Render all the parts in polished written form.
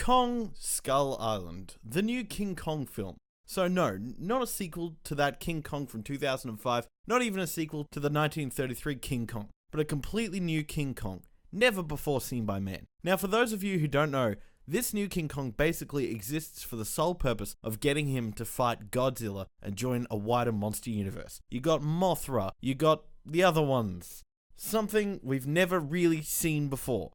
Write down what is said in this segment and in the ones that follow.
Kong Skull Island, the new King Kong film. So no, not a sequel to that King Kong from 2005, not even a sequel to the 1933 King Kong, but a completely new King Kong, never before seen by man. Now for those of you who don't know, this new King Kong basically exists for the sole purpose of getting him to fight Godzilla and join a wider monster universe. You got Mothra, you got the other ones. Something we've never really seen before.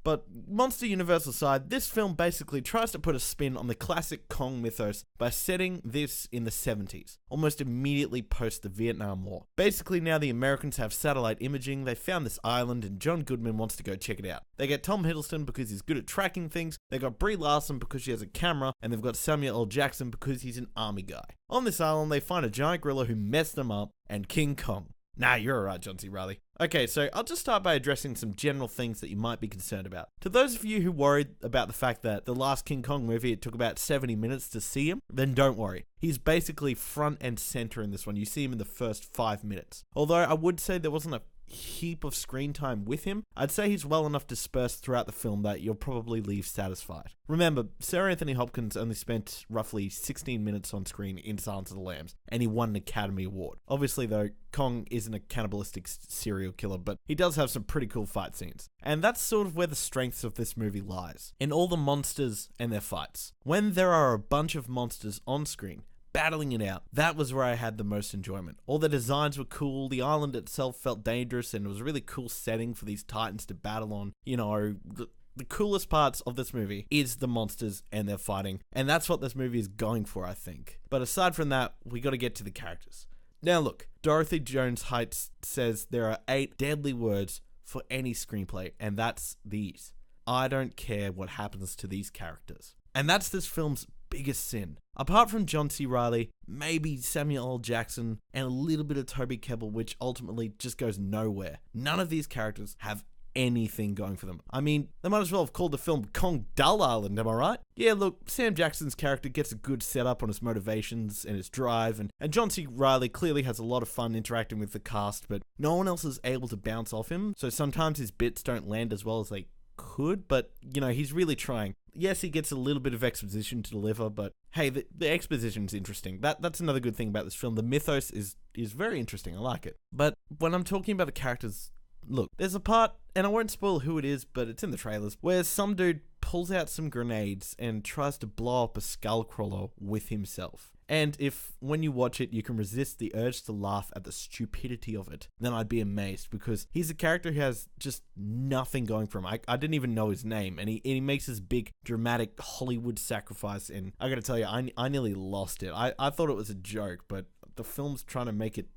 But monster universe aside, this film basically tries to put a spin on the classic Kong mythos by setting this in the 70s, almost immediately post the Vietnam War. Basically now the Americans have satellite imaging, they found this island and John Goodman wants to go check it out. They get Tom Hiddleston because he's good at tracking things, they got Brie Larson because she has a camera, and they've got Samuel L. Jackson because he's an army guy. On this island they find a giant gorilla who messed them up, and King Kong. Nah, you're alright, John C. Reilly. Okay, so I'll just start by addressing some general things that you might be concerned about. To those of you who worried about the fact that the last King Kong movie, it took about 70 minutes to see him, then don't worry. He's basically front and center in this one. You see him in the first 5 minutes. Although I would say there wasn't a heap of screen time with him, I'd say he's well enough dispersed throughout the film that you'll probably leave satisfied. Remember, Sir Anthony Hopkins only spent roughly 16 minutes on screen in Silence of the Lambs, and he won an Academy Award. Obviously though, Kong isn't a cannibalistic serial killer, but he does have some pretty cool fight scenes. And that's sort of where the strengths of this movie lies, in all the monsters and their fights. When there are a bunch of monsters on screen, battling it out, that was where I had the most enjoyment. All the designs were cool, the island itself felt dangerous, and it was a really cool setting for these titans to battle on. You know, the coolest parts of this movie is the monsters and their fighting, and that's what this movie is going for, I think. But aside from that, we gotta get to the characters. Now look, Dorothy Jones-Heights says there are 8 deadly words for any screenplay, and that's these. I don't care what happens to these characters. And that's this film's biggest sin. Apart from John C. Reilly, maybe Samuel L. Jackson, and a little bit of Toby Kebbell, which ultimately just goes nowhere. None of these characters have anything going for them. I mean, they might as well have called the film Kong Dull Island, am I right? Yeah, look, Sam Jackson's character gets a good setup on his motivations and his drive, and John C. Reilly clearly has a lot of fun interacting with the cast, but no one else is able to bounce off him, so sometimes his bits don't land as well as they could, but, you know, he's really trying. Yes, he gets a little bit of exposition to deliver, but hey, the exposition's interesting. That's another good thing about this film. The mythos is very interesting. I like it. But when I'm talking about the characters, look, there's a part, and I won't spoil who it is, but it's in the trailers, where some dude pulls out some grenades and tries to blow up a skull crawler with himself. And if, when you watch it, you can resist the urge to laugh at the stupidity of it, then I'd be amazed, because he's a character who has just nothing going for him. I didn't even know his name, and he makes this big, dramatic Hollywood sacrifice, and I gotta tell you, I nearly lost it. I thought it was a joke, but the film's trying to make it.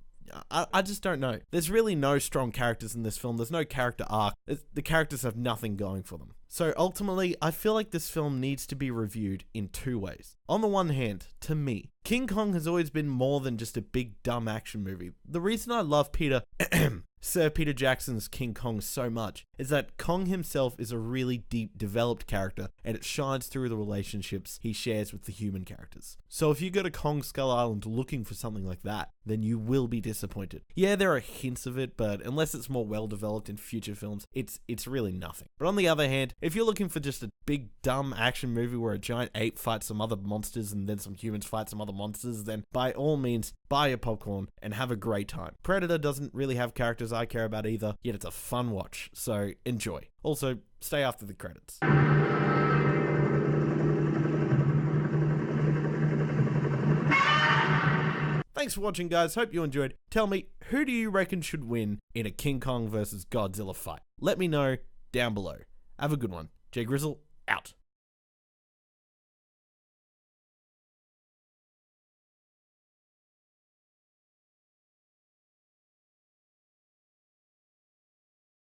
I just don't know. There's really no strong characters in this film. There's no character arc. The characters have nothing going for them. So ultimately, I feel like this film needs to be reviewed in 2 ways. On the one hand, to me, King Kong has always been more than just a big dumb action movie. The reason I love Sir Peter Jackson's King Kong so much is that Kong himself is a really deep, developed character, and it shines through the relationships he shares with the human characters. So if you go to Kong Skull Island looking for something like that, then you will be disappointed. Yeah, there are hints of it, but unless it's more well developed in future films, it's really nothing. But on the other hand, if you're looking for just a big dumb action movie where a giant ape fights some other monsters and then some humans fight some other monsters, then by all means, buy your popcorn and have a great time. Predator doesn't really have characters I care about either, yet it's a fun watch, so enjoy. Also, stay after the credits. Thanks for watching, guys. Hope you enjoyed. Tell me, who do you reckon should win in a King Kong versus Godzilla fight? Let me know down below. Have a good one. Jay Grizzle, out.